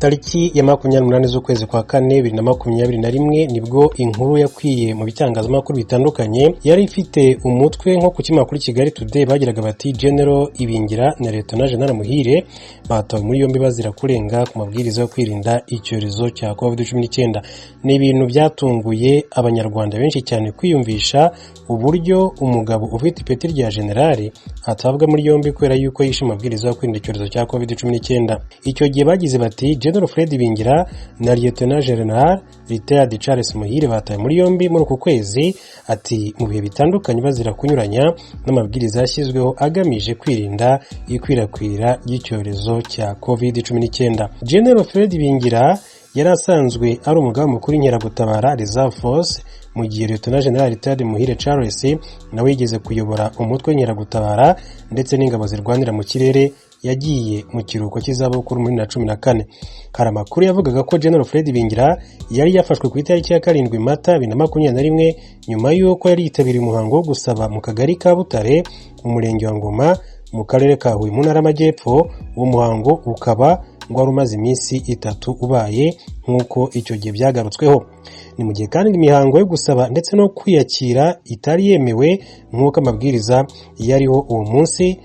Tariki ya 28 z'ukwezi kwa kane 2021 nibwo inkuru yakwiye mu bitangazamakuru bitandukanye yari ifite umutwe nko ku kinyamakuru Kigali Today bagiraga bati General Ibingira na Lieutenant General Muhire batawe muri yombi bazira kurenga ku mabwiriza yo kwirinda icyorezo cya COVID-19. Ni ibintu byatunguye abanyarwanda benshi cyane kwiyumvisha uburyo umugabo ufite ipeti rya generali atabwa muri yombi kubera yuko yishe amabwiriza yo kwirinda icyorezo cya COVID-19. Icyo gihe bagize bati General Fred Ibingira na Lieutenant General Retired Charles Muhire batawe muri yombi muri uku kwezi ati mu bihe bitandukanye bazira kunyuranya n'amabwiriza yashyizweho agamije kwirinda ikwirakwira ry'icyorezo cya COVID-19. General Fred Ibingira yari asanzwe ari umugaba mukuru w'inkeragutabara Reserve Force, mu gihe Lieutenant General Retired Muhire Charles nawe yigeze kuyobora umutwe w'inkeragutabara ndetse n'ingabo zirwanira mu kirere yagiye mu kiruhuko cy'izabukuru muri 2014. Hari amakuru yavugaga ko General Fred Ibingira yari yafashwe ku itariki ya 7 Mata 2021 nyuma y'uko yari yitabiriye umuhango wo gusaba mu kagari ka Butare mu murenge wa Ngoma mu karere ka Huye mu ntara y'Amajyepfo. Uwo muhango ukaba ngo wari umaze iminsi 3 ubaye nk'uko icyo gihe byagarutsweho. Ni mu gihe kandi imihango yo gusaba ndetse no kwiyakira itari yemewe nk'uko amabwiriza yariho uwo munsi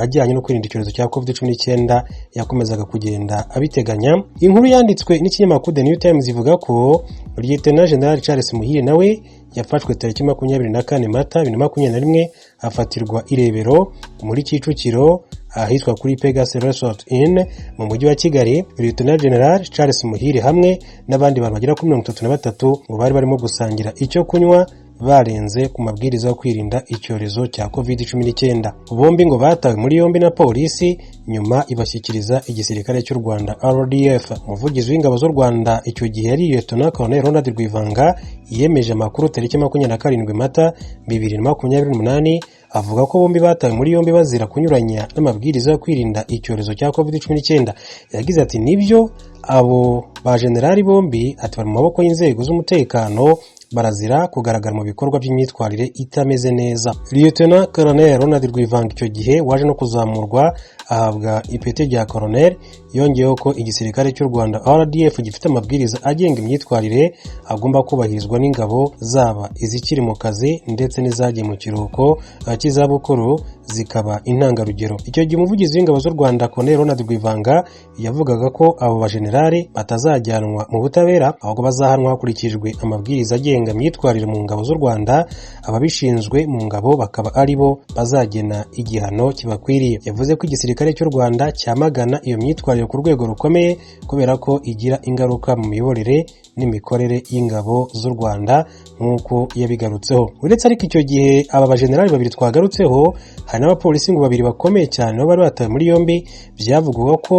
ajyanye no kwirinda icyorezo cya COVID-19 yakomezaga kugenda abiteganya. Inkuru yanditswe n'ikinyamakuru The New Times ivuga ko Lieutenant General Charles Muhire nawe yafashwe tariki 24 Mata 2021 afatirwa Irebero muri Kicukiro ahitwa kuri Pegasus Resort Inn mu mujyi wa Kigali. Lieutenant General Charles Muhire hamwe n'abandi bantu bagera kuri 33 ngo bari barimo gusangira icyo kunywa barenze ku mabwiriza yo kwirinda icyorezo cya COVID-19. Bombi ngo batawe muri yombi na polisi nyuma ibashyikiriza igisirikare cy'u Rwanda RDF. Umuvugizi w'ingabo z'u Rwanda icyo gihe yari Lieutenant Colonel Ronald Rwivanga yemeje amakuru tariki 27 Mata 2028 avuga ko bombi batawe muri yombi bazira kunyuranya n'amabwiriza yo kwirinda icyorezo cya COVID-19. Yagize ati nibyo abo ba generali bombi ati bari mu maboko y'inzego z'umutekano barazira kugaragara mu bikorwa by'imyitwarire itameze neza. Lieutenant Colonel Ronald Rwivanga icyo gihe waje no kuzamurwa ahabwa ipeti rya Colonel. Yongeyeho ko igisirikare cy'u Rwanda RDF gifite amabwiriza agenga imyitwarire agomba kubahirizwa n'ingabo zaba izikiri mu kazi ndetse n'izagiye mu kiruhuko cy'izabukuru zikaba intangarugero. Icyo gihe umuvugizi w'ingabo z'u Rwanda Colonel Ronald Rwivanga yavugaga ko abo bajenerali batazajyanwa mu butabera ahubwo bazahanwa hakurikijwe amabwiriza agenga imyitwarire mu ngabo z'u Rwanda. Ababishinzwe mu ngabo bakaba ari bo bazagena igihano kibakwiriye. Yavuze ko igisirikare cy'u Rwanda cyamagana iyo myitwarire ku rwego rukomeye kubera ko igira ingaruka mu miyoborere n'imikorere y'ingabo z'u Rwanda nk'uko yabigarutseho. Uretse ariko icyo gihe aba bajenerali babiri twagarutseho hari n'abapolisi ngo babiri bakomeye cyane bo bari batawe muri yombi. Byavugwaga ko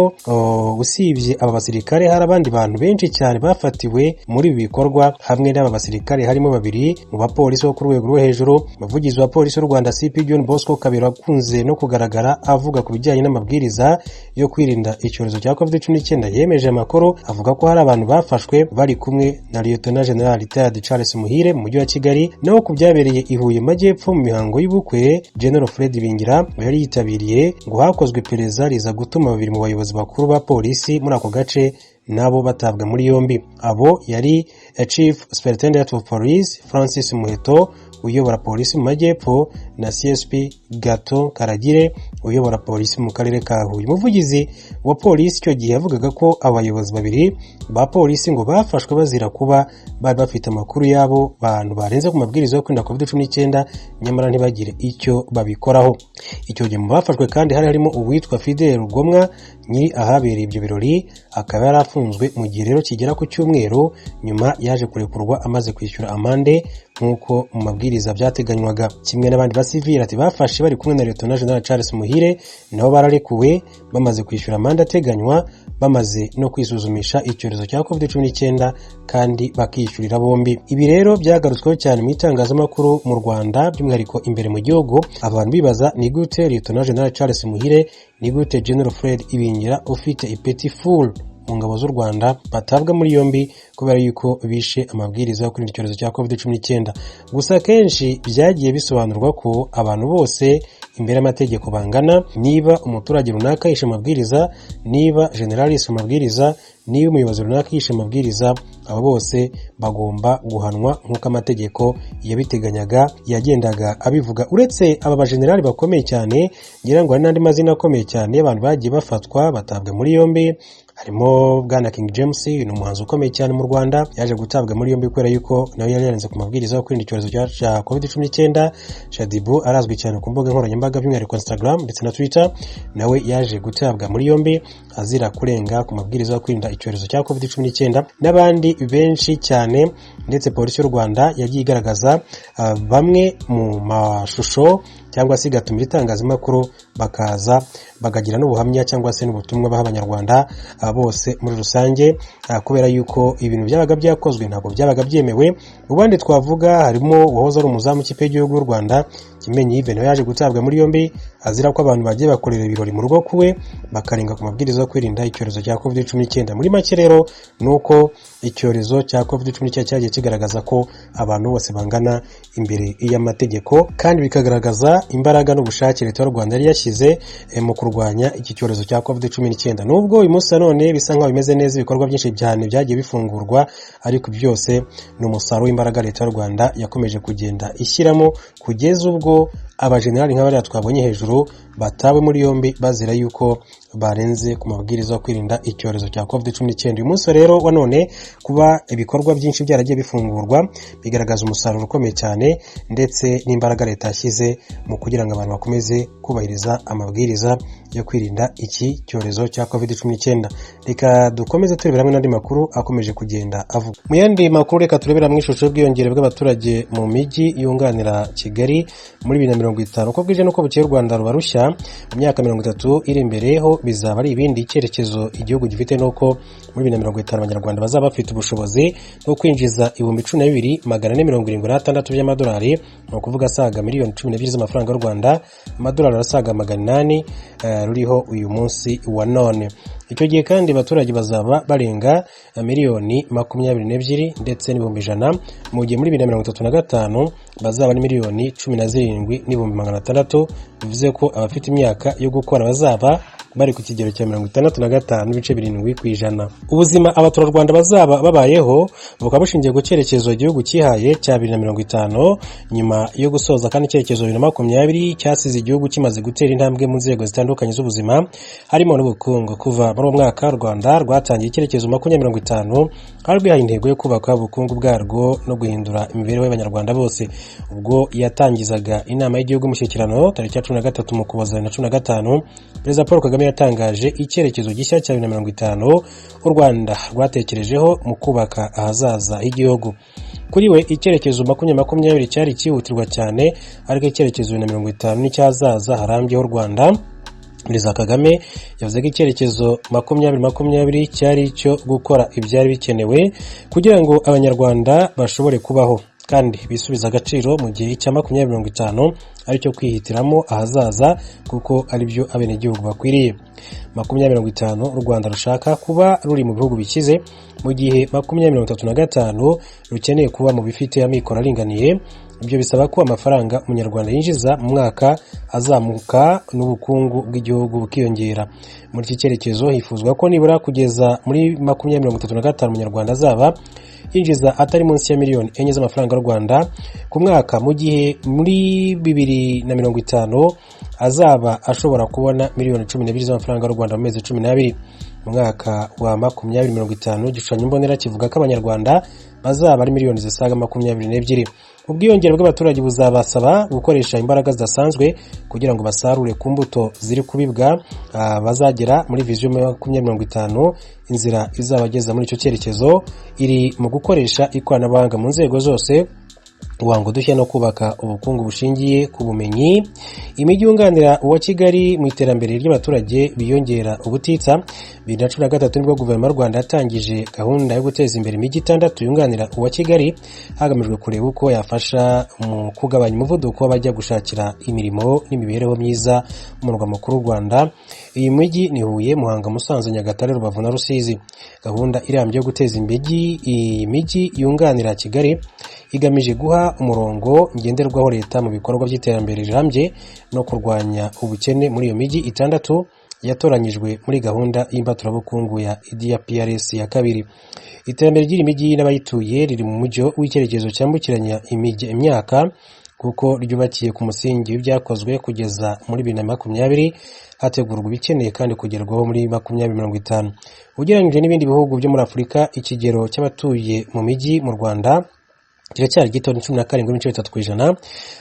usibye aba basirikare hari abandi bantu benshi cyane bafatiwe muri ibi bikorwa. Hamwe n'aba basirikare harimo babiri mu bapolisi bo ku rwego rwo hejuru. Umuvugizi wa polisi y'u Rwanda CP John Bosco Kabera akunze no kugaragara avuga ku bijyanye n'amabwiriza yo kwirinda icyorezo cya COVID-19 yemeje amakuru avuga ko hari abantu bafashwe bari kumwe na Lieutenant General Retired Charles Muhire mu mujyi wa Kigali. Naho ku byabereye i Huye Majyepfo mu mihango y'ubukwe General Fred Ibingira yari yitabiriye ngo hakozwe iperereza riza gutuma babiri mu bayobozi bakuru ba polisi muri ako gace nabo batabwa muri yombi. Abo yari Chief Superintendent of Police Francis Muheto uyobora polisi mu Majyepfo na CSP Gato Karagire uyobora polisi mu karere ka Huye. Umuvugizi wa polisi icyo gihe yavugaga ko abayobozi babiri ba polisi ngo bafashwe bazira kuba bari bafite amakuru yabo bantu barenze ku mabwiriza yo kwirinda COVID-19 nyamara ntibagire icyo babikoraho. Icyo gihe mu bafashwe kandi harimo uwitwa Fidel Rugomwa nyiri ahabereye ibyo birori, akaba yarafunzwe mu gihe rero kigera ku cyumweru. Nyuma yaje kurekurwa amaze kwishyura amande nk'uko mu mabwiriza byateganywaga. Kimwe n'abandi basivili ati bafashe bari kumwe na Lieutenant General Charles Muhire nabo bararekuwe bamaze kwishyura amande ateganywa, bamaze no kwisuzumisha icyorezo cya COVID-19 kandi bakishyurira bombi. Ibi rero byagarutsweho cyane mu itangazamakuru mu Rwanda by'umwihariko imbere mu gihugu. Abantu bibaza ni gute Lieutenant General Charles Muhire, ni gute General Fred Ibingira ufite ipeti full mu ngabo z'u Rwanda batabwa muri yombi kubera yuko bishe amabwiriza yo kwirinda icyorezo cya COVID-19. Gusa kenshi byagiye bisobanurwa ko abantu bose imbere y'amategeko bangana. Niba umuturage runaka yishe amabwiriza, niba general yishe amabwiriza, niyo umuyobozi runaka yishe amabwiriza, abo bose bagomba guhanwa nk'uko amategeko yabiteganyaga yagendaga abivuga. Uretse aba bajenerali bakomeye cyane, ngira ngo hari n'andi mazina akomeye cyane y'abantu bagiye bafatwa batabwa muri yombi, harimo bwana King James, ni umuhanzi ukomeye cyane mu Rwanda, yaje gutabwa muri yombi kubera yuko nawe yari yarenze ku mabwiriza yo kwirinda icyorezo cya COVID-19. Shadibu arazwi cyane ku mbuga nkoranyambaga by'umwihariko Instagram ndetse na Twitter, nawe yaje gutabwa muri yombi azira kurenga ku mabwiriza yo kwirinda icyorezo cya COVID-19, n'abandi benshi cyane. Ndetse polisi y'u Rwanda yagiye igaragaza bamwe mu mashusho cyangwa se igatumira itangazamakuru bakaza bakagira n'ubuhamya cyangwa se n'ubutumwa baha abanyarwanda bose muri rusange, kubera yuko ibintu byabaga byakozwe ntabwo byabaga byemewe. Mu bandi twavuga harimo uwahoze ari umuzamu w'ikipe y'igihugu y'u Rwanda Kimenyi Yves, nawe yaje gutabwa muri yombi azira ko abantu bagiye bakorera ibirori mu rugo kuwe bakarenga ku mabwiriza yo kwirinda icyorezo cya COVID-19. Muri make rero nuko icyorezo cya COVID-19 cyagiye kigaragaza ko abantu bose bangana imbere y'amategeko, kandi bikagaragaza imbaraga n'ubushake leta y'u Rwanda yari yashyize mu kurwanya iki cyorezo cya COVID-19. Nubwo uyu munsi none bisa nkaho bimeze neza, ibikorwa byinshi cyane byagiye bifungurwa, ariko byose ni umusaruro w'imbaraga leta y'u Rwanda yakomeje kugenda ishyiramo, kugeza ubwo abajenerali nk'abariya twabonye hejuru batawe muri yombi bazira yuko barenze ku mabwiriza yo kwirinda icyorezo cya COVID-19. Uyu munsi rero wa none kuba ibikorwa byinshi byaragiye bifungurwa bigaragaza umusaruro ukomeye cyane, ndetse n'imbaraga leta yashyize mu kugira ngo abantu bakomeze kubahiriza amabwiriza yo kwirinda iki cyorezo cya COVID-19. Reka dukomeze turebera hamwe n'andi makuru akomeje kugenda avuga. Mu yandi makuru reka turebera mu ishusho y'ubwiyongere bw'abaturage mu mijyi yunganira Kigali muri 2050. Uko bwije nuko bukeye u Rwanda rubarushya mu myaka 30 iri imbere ho bizaba ari ibindi icyerekezo igihugu gifite, nuko muri 2050 abanyarwanda bazaba bafite ubushobozi bwo kwinjiza 12,476 by'amadolari, no kuvuga asaga miliyoni 12 z'amafaranga y'u Rwanda, amadolari asaga 800 ruriho uyu munsi wa none. Icyo gihe kandi abaturage bazaba barenga miliyoni 22 ndetse n'ibihumbi 100, mu gihe muri 2035 bazaba ari miliyoni 17 n'ibihumbi 600. Bivuze ko abafite imyaka yo gukora bazaba bari ku kigero cya 65.7%. Ubuzima abaturarwanda bazaba babayeho bukaba bushingiye ku cyerekezo igihugu cyihaye cya 2050, nyuma yo gusoza kandi icyerekezo 2020 cyasize igihugu kimaze gutera intambwe mu nzego zitandukanye z'ubuzima, harimo n'ubukungu. Kuva muri mwaka u Rwanda rwatangiye icyerekezo 2050, hari rwihaye intego yo kubaka ubukungu bwarwo no guhindura imibereho y'abanyarwanda bose. Ubwo yatangizaga inama y'igihugu umushyikirano tariki 13 mu Ukuboza 2015, Perezida Paul Kagame yatangaje icyerekezo gishya cya 2050 u Rwanda rwatekerejeho mu kubaka ahazaza h'igihugu. Kuri we icyerekezo 2020 cyari cyihutirwa cyane, ariko icyerekezo 2050 n'icyazaza harambye h'u Rwanda. Perezida Kagame yavuze ko icyerekezo 2020 cyari cyo gukora ibyari bikenewe kugira ngo abanyarwanda bashobore kubaho kandi bisubiza agaciro, mu gihe icya 2050 ari cyo kwihitiramo ahazaza kuko ari byo abenegihugu bakwiriye. 2050 u Rwanda rushaka kuba ruri mu bihugu bikize, mu gihe 2035 rukeneye kuba mu bifite amikoro aringaniye. Ibyo bisaba ko amafaranga umunyarwanda yinjiza mu mwaka azamuka n'ubukungu bw'igihugu bukiyongera. Muri iki cyerekezo hifuzwa ko nibura kugeza muri 2035 umunyarwanda azaba yinjiza atari munsi ya miliyoni 4 z'amafaranga y'u Rwanda ku mwaka, mu gihe muri 2050 azaba ashobora kubona miliyoni 12 z'amafaranga y'u Rwanda mu mezi 12. Mu mwaka wa 2050 igishushanyo mbonera kivuga ko abanyarwanda bazaba ari miliyoni zisaga 22. Ubwiyongere bw'abaturage buzabasaba gukoresha imbaraga zidasanzwe kugira ngo basarure ku mbuto ziri kubibwa bazagera muri vision 2050. Inzira izabageza muri icyo cyerekezo iri mu gukoresha ikoranabuhanga mu nzego zose, uwango dushya no kubaka ubukungu bushingiye ku bumenyi. Imijyi yunganira uwa Kigali mu iterambere ry'abaturage biyongera ubutitsa. 2013 nibwo guverinoma y'u Rwanda yatangije gahunda yo guteza imbere imijyi 6 yunganira uwa Kigali, hagamijwe kureba uko yafasha mu kugabanya umuvuduko w'abajya gushakira imirimo n'imibereho myiza mu murwa mukuru w'u Rwanda. Iyi mijyi ni Huye, Muhanga, Musanze, Nyagatare, Rubavu na Rusizi. Gahunda irambye yo guteza imijyi yunganira Kigali igamije guha umurongo ngenderwaho leta mu bikorwa by'iterambere rirambye no kurwanya ubukene muri iyo mijyi 6 yatoranyijwe muri gahunda y'imbaturabukungu ya IDPRS ya kabiri. Iterambere ry'iri mijyi n'abayituye riri mu mujyo w'icyerekezo cyambukiranya imyaka kuko ryubakiye ku musingi w'ibyakozwe kugeza muri 2020 hategurwa ibikeneye kandi kugerwaho muri 2050. Ugereranyije n'ibindi bihugu byo muri Afurika, ikigero cy'abatuye mu mijyi mu Rwanda kiracyari gito, ni 17.3%,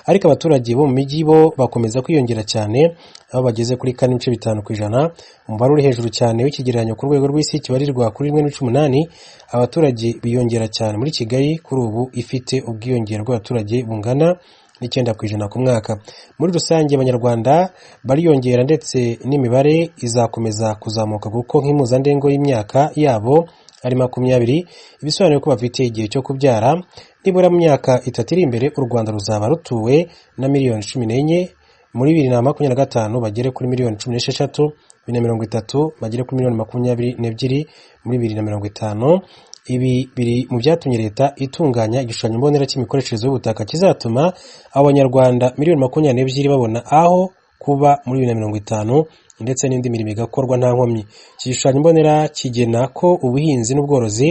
ariko abaturage bo mu mijyi bo bakomeza kwiyongera cyane, aho bageze kuri 4.5%. Umubare uri hejuru cyane w'ikigereranyo ku rwego rw'isi kibarirwa kuri 1.8. Abaturage biyongera cyane muri Kigali kuri ubu ifite ubwiyongere bw'abaturage bungana 9% ku mwaka. Muri rusange Abanyarwanda bariyongera ndetse n'imibare izakomeza kuzamuka kuko nk'impuzandengo y'imyaka yabo ari 20, ibisobanuye ko bafite igihe cyo kubyara. Nibura mu myaka 3 iri imbere u Rwanda ruzaba rutuwe na miliyoni 14, muri 2025 bagere kuri miliyoni 16, 2030 bagere kuri miliyoni 22, muri 2050. Ibi biri mu byatumye leta itunganya igishushanyo mbonera cy'imikoreshereze y'ubutaka kizatuma Abanyarwanda miliyoni 22 babona aho kuba muri 2050 ndetse n'indi mirimo igakorwa nta nkomyi. Iki gishushanyo mbonera kigena ko ubuhinzi n'ubworozi